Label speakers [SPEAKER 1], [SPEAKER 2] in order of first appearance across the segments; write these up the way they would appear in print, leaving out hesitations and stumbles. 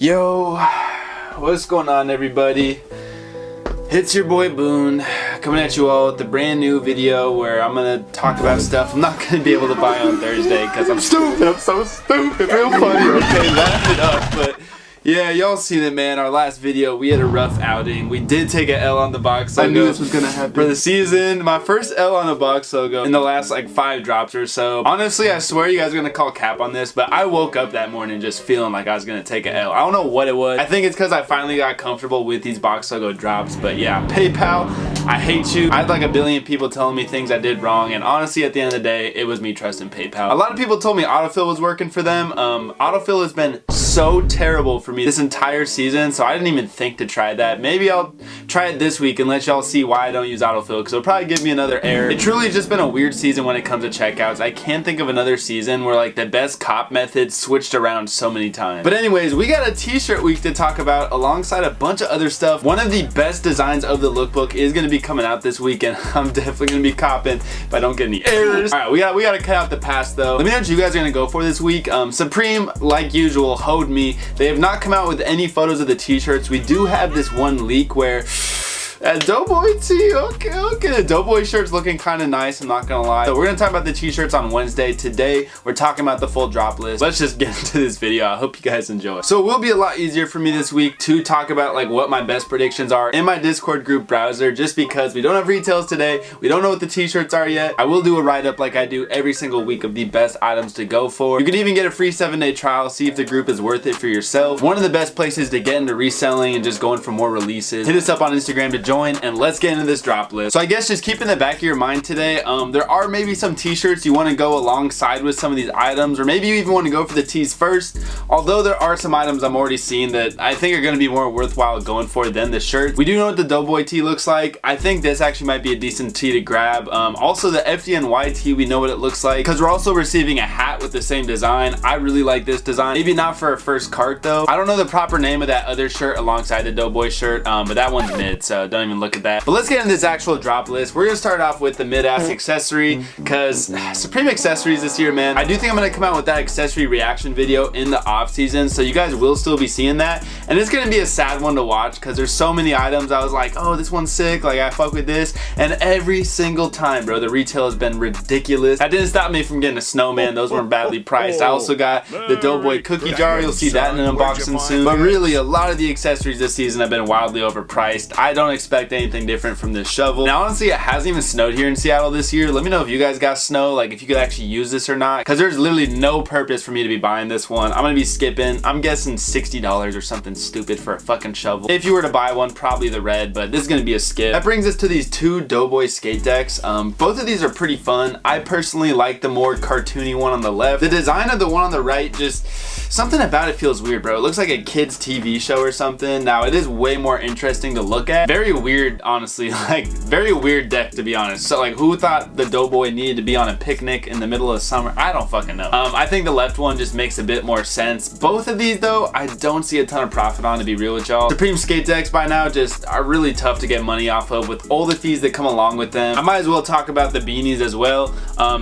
[SPEAKER 1] Yo, what's going on, everybody? It's your boy Boone coming at you all with a brand new video where I'm gonna talk about stuff I'm not gonna be able to buy on Thursday because I'm stupid. I'm so stupid. Real funny. Okay, laugh it up. But yeah, y'all seen it, man. Our last video, we had a rough outing. We did take an L on the box logo.
[SPEAKER 2] I knew this was gonna happen.
[SPEAKER 1] For the season, my first L on the box logo in the last like 5 drops or so. Honestly, I swear you guys are gonna call cap on this, but I woke up that morning just feeling like I was gonna take an L. I don't know what it was. I think it's because I finally got comfortable with these box logo drops. But yeah, PayPal, I hate you. I had like a billion people telling me things I did wrong, and honestly, at the end of the day, it was me trusting PayPal. A lot of people told me autofill was working for them. Autofill has been so terrible for me this entire season, so I didn't even think to try that. Maybe I'll try it this week and let y'all see why I don't use autofill, because it'll probably give me another error. It truly has just been a weird season when it comes to checkouts. I can't think of another season where like the best cop method switched around so many times. But anyways, we got a t-shirt week to talk about alongside a bunch of other stuff. One of the best designs of the lookbook is going to be coming out this week, and I'm definitely going to be copping if I don't get any errors. All right, we got to cut out the past though. Let me know what you guys are going to go for this week. Supreme, like usual, hoed me. They have not come out with any photos of the t-shirts. We do have this one leak where Doughboy tee, okay. The Doughboy shirt's looking kind of nice, I'm not gonna lie. So we're gonna talk about the t-shirts on Wednesday. Today, we're talking about the full drop list. Let's just get into this video. I hope you guys enjoy. So it will be a lot easier for me this week to talk about like what my best predictions are in my Discord group browser, just because we don't have retails today. We don't know what the t-shirts are yet. I will do a write-up like I do every single week of the best items to go for. You can even get a free 7-day trial, see if the group is worth it for yourself. One of the best places to get into reselling and just going for more releases. Hit us up on Instagram to join, and let's get into this drop list. So I guess just keep in the back of your mind today, there are maybe some t-shirts you want to go alongside with some of these items, or maybe you even want to go for the tees first, although there are some items I'm already seeing that I think are going to be more worthwhile going for than the shirt. We do know what the Doughboy tee looks like. I think this actually might be a decent tee to grab. Also the FDNY tee, we know what it looks like because we're also receiving a hat with the same design. I really like this design. Maybe not for a first cart though. I don't know the proper name of that other shirt alongside the Doughboy shirt, but that one's mid, so don't even look at that. But let's get into this actual drop list. We're gonna start off with the mid-ass accessory, because Supreme accessories this year, man. I do think I'm gonna come out with that accessory reaction video in the off season, so you guys will still be seeing that, and it's gonna be a sad one to watch because there's so many items I was like, oh, this one's sick, like I fuck with this, and every single time, bro, the retail has been ridiculous. That didn't stop me from getting a snowman. Those weren't badly priced. I also got the Doughboy cookie jar. You'll see that in an unboxing soon. But really, a lot of the accessories this season have been wildly overpriced. I don't expect anything different from this shovel. Now honestly, it hasn't even snowed here in Seattle this year. Let me know if you guys got snow, like if you could actually use this or not, because there's literally no purpose for me to be buying this one. I'm gonna be skipping, I'm guessing $60 or something stupid for a fucking shovel. If you were to buy one, probably the red, but this is gonna be a skip. That brings us to these 2 Doughboy skate decks. Both of these are pretty fun. I personally like the more cartoony one on the left. The design of the one on the right, just something about it feels weird, bro. It looks like a kid's TV show or something. Now it is way more interesting to look at. Very weird, honestly, like very weird deck to be honest. So like, who thought the Doughboy needed to be on a picnic in the middle of summer? I don't fucking know. I think the left one just makes a bit more sense. Both of these though, I don't see a ton of profit on, to be real with y'all. Supreme skate decks by now just are really tough to get money off of with all the fees that come along with them. I might as well talk about the beanies as well.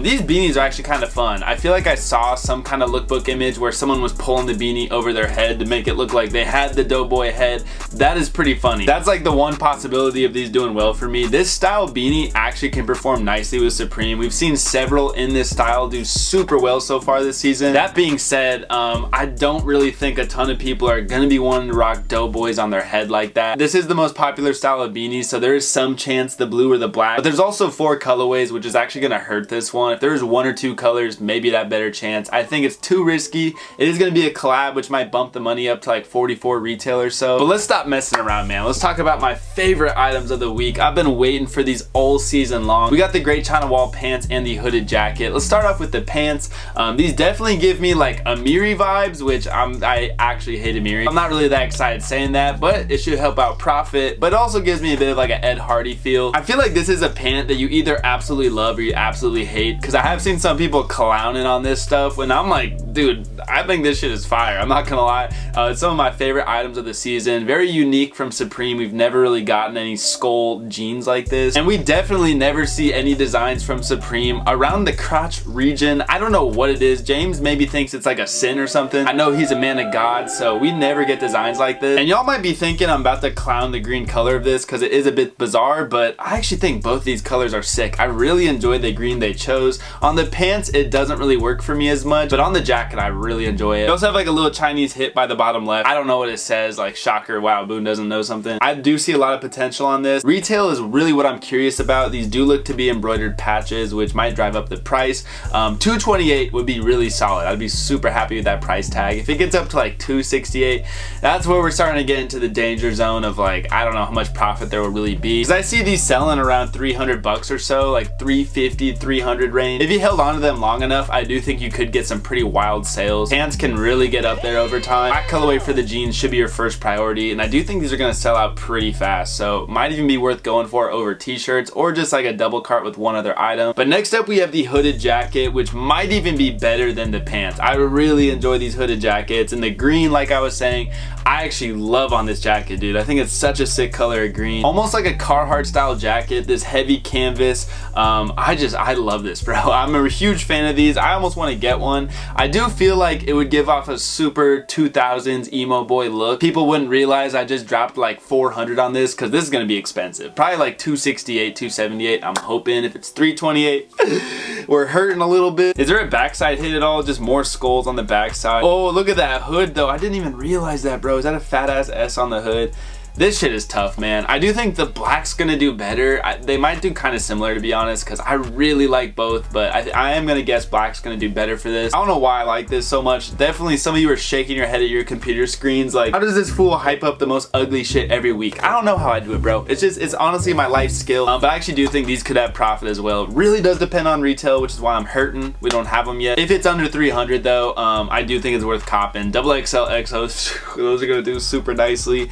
[SPEAKER 1] These beanies are actually kind of fun. I feel like I saw some kind of lookbook image where someone was pulling the beanie over their head to make it look like they had the Doughboy head. That is pretty funny. That's like the one possibility of these doing well for me. This style beanie actually can perform nicely with Supreme. We've seen several in this style do super well so far this season. That being said, I don't really think a ton of people are gonna be wanting to rock Doughboys on their head like that. This is the most popular style of beanies, so there is some chance the blue or the black, but there's also 4 colorways, which is actually gonna hurt this one. If there's 1 or 2 colors, maybe that better chance. I think it's too risky. It is gonna be a collab, which might bump the money up to like 44 retail or so. But let's stop messing around, man. Let's talk about my favorite items of the week. I've been waiting for these all season long. We got the Great China Wall pants and the hooded jacket. Let's start off with the pants. These definitely give me like Amiri vibes, which I actually hate Amiri. I'm not really that excited saying that, but it should help out profit. But it also gives me a bit of like an Ed Hardy feel. I feel like this is a pant that you either absolutely love or you absolutely hate, because I have seen some people clowning on this stuff when I'm like, dude, I think this shit is fire. I'm not gonna lie. It's some of my favorite items of the season. Very unique from Supreme. We've never really got gotten any skull jeans like this. And we definitely never see any designs from Supreme around the crotch region. I don't know what it is. James maybe thinks it's like a sin or something. I know he's a man of God, so we never get designs like this. And y'all might be thinking I'm about to clown the green color of this because it is a bit bizarre, but I actually think both these colors are sick. I really enjoy the green they chose. On the pants, it doesn't really work for me as much, but on the jacket, I really enjoy it. You also have like a little Chinese hit by the bottom left. I don't know what it says, like shocker, wow, Boone doesn't know something. I do see a lot of potential on this. Retail is really what I'm curious about. These do look to be embroidered patches, which might drive up the price. $228 would be really solid. I'd be super happy with that price tag. If it gets up to like $268, that's where we're starting to get into the danger zone of like, I don't know how much profit there will really be. Because I see these selling around 300 bucks or so, like 350, 300 range. If you held on to them long enough, I do think you could get some pretty wild sales. Pants can really get up there over time. Black colorway for the jeans should be your first priority, and I do think these are going to sell out pretty fast, so might even be worth going for over t-shirts or just like a double cart with one other item. But next up we have the hooded jacket, which might even be better than the pants. I really enjoy these hooded jackets, and the green, like I was saying, I actually love on this jacket, dude. I think it's such a sick color of green, almost like a Carhartt style jacket, this heavy canvas. I love this, bro. I'm a huge fan of these. I almost want to get one. I do feel like it would give off a super 2000s emo boy look. People wouldn't realize I just dropped like 400 on this because this is going to be expensive. Probably like 268, 278. I'm hoping. If it's 328, we're hurting a little bit. Is there a backside hit at all? Just more skulls on the backside. Oh, look at that hood though. I didn't even realize that, bro. Is that a fat ass S on the hood? This shit is tough, man. I do think the black's gonna do better. They might do kind of similar, to be honest, because I really like both, but I am gonna guess black's gonna do better for this. I don't know why I like this so much. Definitely some of you are shaking your head at your computer screens like, how does this fool hype up the most ugly shit every week? I don't know how I do it, bro. It's honestly my life skill, but I actually do think these could have profit as well. Really does depend on retail, which is why I'm hurting. We don't have them yet. If it's under 300 though, I do think it's worth copping. XXL XOs, those are gonna do super nicely.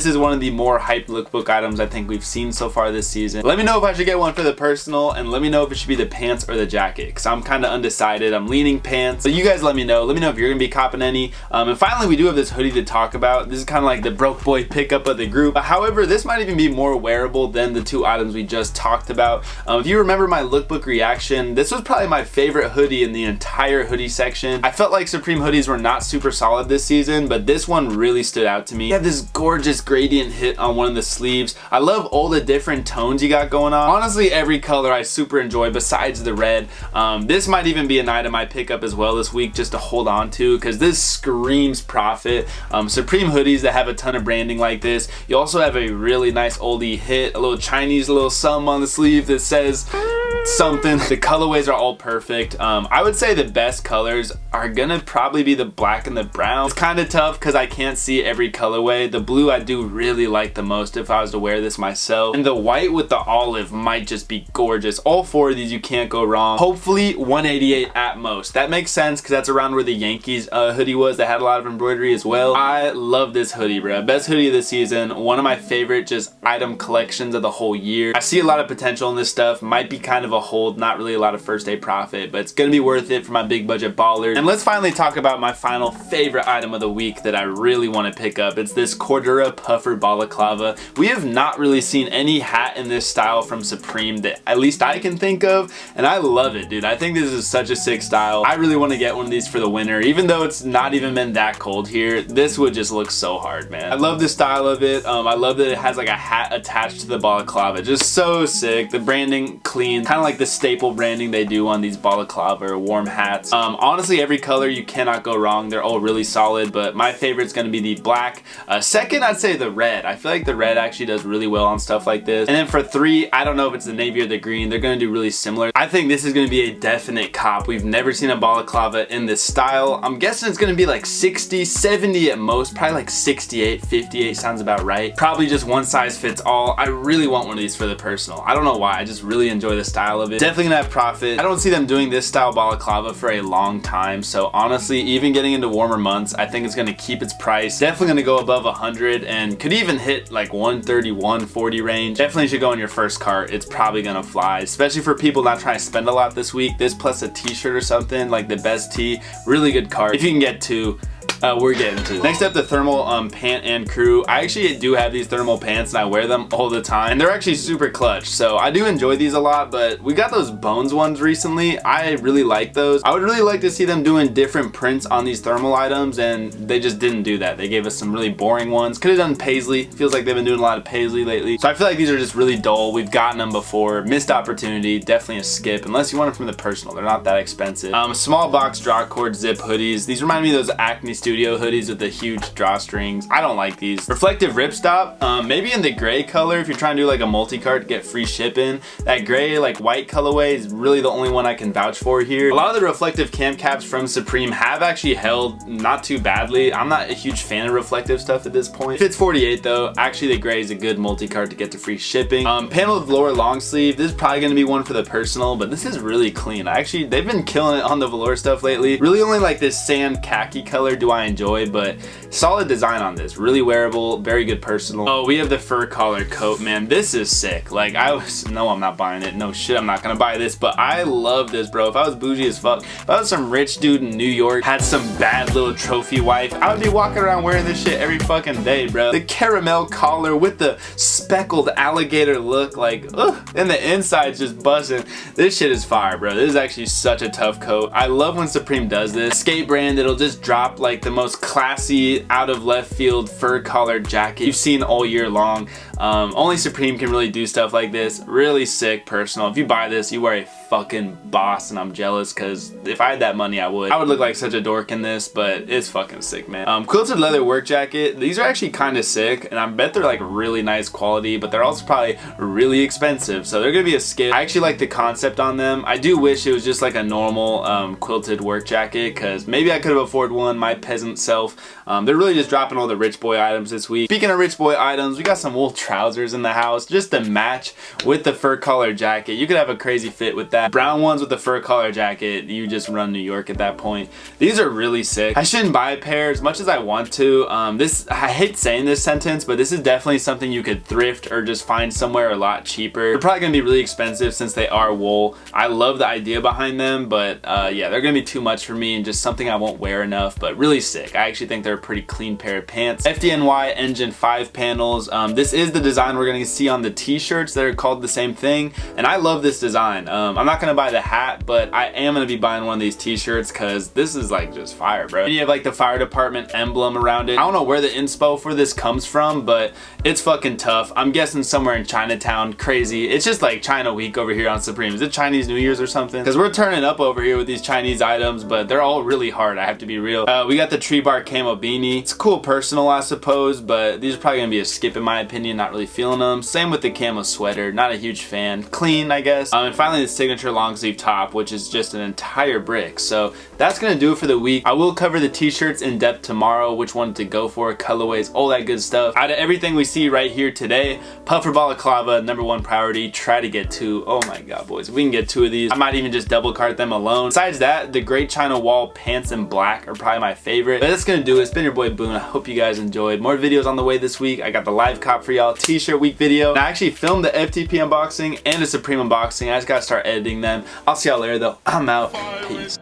[SPEAKER 1] This is one of the more hyped lookbook items I think we've seen so far this season. Let me know if I should get one for the personal, and let me know if it should be the pants or the jacket, because I'm kind of undecided. I'm leaning pants, but you guys let me know. Let me know if you're gonna be copping any. And finally, we do have this hoodie to talk about. This is kind of like the broke boy pickup of the group. However, this might even be more wearable than the two items we just talked about. If you remember my lookbook reaction, this was probably my favorite hoodie in the entire hoodie section. I felt like Supreme hoodies were not super solid this season, but this one really stood out to me. You have this gorgeous gradient hit on one of the sleeves. I love all the different tones you got going on. Honestly, every color I super enjoy besides the red. This might even be an item I pick up as well this week just to hold on to, because this screams profit. Supreme hoodies that have a ton of branding like this. You also have a really nice oldie hit, a little Chinese little something on the sleeve that says something. The colorways are all perfect. I would say the best colors are gonna probably be the black and the brown. It's kind of tough because I can't see every colorway. The blue I do really like the most if I was to wear this myself, and the white with the olive might just be gorgeous. All four of these you can't go wrong. Hopefully 188 at most. That makes sense because that's around where the Yankees hoodie was that had a lot of embroidery as well. I love this hoodie, bro. Best hoodie of the season. One of my favorite just item collections of the whole year. I see a lot of potential in this stuff. Might be kind of a hold, not really a lot of first day profit, but it's gonna be worth it for my big budget ballers. And let's finally talk about my final favorite item of the week that I really want to pick up. It's this Cordura puffer balaclava. We have not really seen any hat in this style from Supreme that at least I can think of, and I love it, dude. I think this is such a sick style. I really want to get one of these for the winter, even though it's not even been that cold here. This would just look so hard, man. I love the style of it. I love that it has like a hat attached to the balaclava. Just so sick. The branding clean, kind of like the staple branding they do on these balaclava or warm hats. Honestly, every color you cannot go wrong. They're all really solid, but my favorite's gonna be the black. Second, I'd say the red. I feel like the red actually does really well on stuff like this. And then for three, I don't know if it's the navy or the green. They're gonna do really similar. I think this is gonna be a definite cop. We've never seen a balaclava in this style. I'm guessing it's gonna be like 60, 70 at most, probably like 68, 58 sounds about right. Probably just one size fits all. I really want one of these for the personal. I don't know why, I just really enjoy the style of it. Definitely gonna have profit. I don't see them doing this style balaclava for a long time, so honestly, even getting into warmer months, I think it's gonna keep its price. Definitely gonna go above 100 and could even hit like 130, 140 range. Definitely should go in your first cart. It's probably gonna fly, especially for people not trying to spend a lot this week. This plus a t-shirt or something, like the best tee, really good cart. If you can get two, we're getting to it. Next up, the thermal pant and crew. I actually do have these thermal pants and I wear them all the time, and they're actually super clutch, so I do enjoy these a lot. But we got those Bones ones recently. I really like those. I would really like to see them doing different prints on these thermal items, and they just didn't do that. They gave us some really boring ones. Could have done paisley. Feels like they've been doing a lot of paisley lately, so I feel like these are just really dull. We've gotten them before. Missed opportunity. Definitely a skip unless you want them from the personal. They're not that expensive. Small box drawcord zip hoodies. These remind me of those Acne Studio hoodies with the huge drawstrings. I don't like these. Reflective ripstop. Maybe in the gray color if you're trying to do like a multi-cart to get free shipping. That gray like white colorway is really the only one I can vouch for here. A lot of the reflective cam caps from Supreme have actually held not too badly. I'm not a huge fan of reflective stuff at this point. Fits 48 though. Actually, the gray is a good multi-cart to get to free shipping. Paneled velour long sleeve. This is probably going to be one for the personal, but this is really clean. They've been killing it on the velour stuff lately. Really only like this sand khaki color do I enjoy, but solid design on this. Really wearable, very good personal. Oh, we have the fur collar coat, man. This is sick. Like no, I'm not buying it. No shit, I'm not gonna buy this, but I love this, bro. If I was bougie as fuck, if I was some rich dude in New York, had some bad little trophy wife, I would be walking around wearing this shit every fucking day, bro. The caramel collar with the speckled alligator look, like, ugh, and the inside's just busting. This shit is fire, bro. This is actually such a tough coat. I love when Supreme does this. Skate brand, it'll just drop like the most classy, out of left field fur collar jacket you've seen all year long. Only Supreme can really do stuff like this. Really sick personal. If you buy this, you are a fucking boss, and I'm jealous because if I had that money, I would look like such a dork in this, but it's fucking sick, man. Quilted leather work jacket. These are actually kind of sick, and I bet they're like really nice quality, but they're also probably really expensive, so they're gonna be a skip. I actually like the concept on them. I do wish it was just like a normal quilted work jacket, because maybe I could have afforded one, my peasant self. They're really just dropping all the rich boy items this week. Speaking of rich boy items, we got some wool trousers in the house just to match with the fur collar jacket. You could have a crazy fit with that. Brown ones with the fur collar jacket, you just run New York at that point. These are really sick. I shouldn't buy a pair as much as I want to. I hate saying this sentence, but this is definitely something you could thrift or just find somewhere a lot cheaper. They're probably gonna be really expensive since they are wool. I love the idea behind them, but yeah, they're gonna be too much for me and just something I won't wear enough, but really sick. I actually think they're a pretty clean pair of pants. FDNY Engine 5 panels. This is the design we're gonna see on the t-shirts that are called the same thing, and I love this design. I'm not gonna buy the hat, but I am gonna be buying one of these t-shirts because this is like just fire, bro. And you have like the fire department emblem around it. I don't know where the inspo for this comes from, but it's fucking tough. I'm guessing somewhere in Chinatown. Crazy. It's just like China week over here on Supreme. Is it Chinese New Year's or something? Because we're turning up over here with these Chinese items, but they're all really hard, I have to be real. We got the tree bark camo beanie. It's cool personal, I suppose, but these are probably gonna be a skip in my opinion. Not really feeling them. Same with the camo sweater. Not a huge fan. Clean, I guess. And finally the signature long sleeve top, which is just an entire brick. So that's gonna do it for the week. I will cover the t-shirts in depth tomorrow, which one to go for, colorways, all that good stuff. Out of everything we see right here today, puffer balaclava, #1 priority. Try to get 2. Oh my god, boys, if we can get 2 of these, I might even just double cart them alone. Besides that, the Great China Wall pants in black are probably my favorite. But that's gonna do it. It's been your boy Boone. I hope you guys enjoyed. More videos on the way this week. I got the live cop for y'all, t-shirt week video, and I actually filmed the FTP unboxing and a Supreme unboxing. I just gotta start editing them. I'll see y'all later though. I'm out. Peace.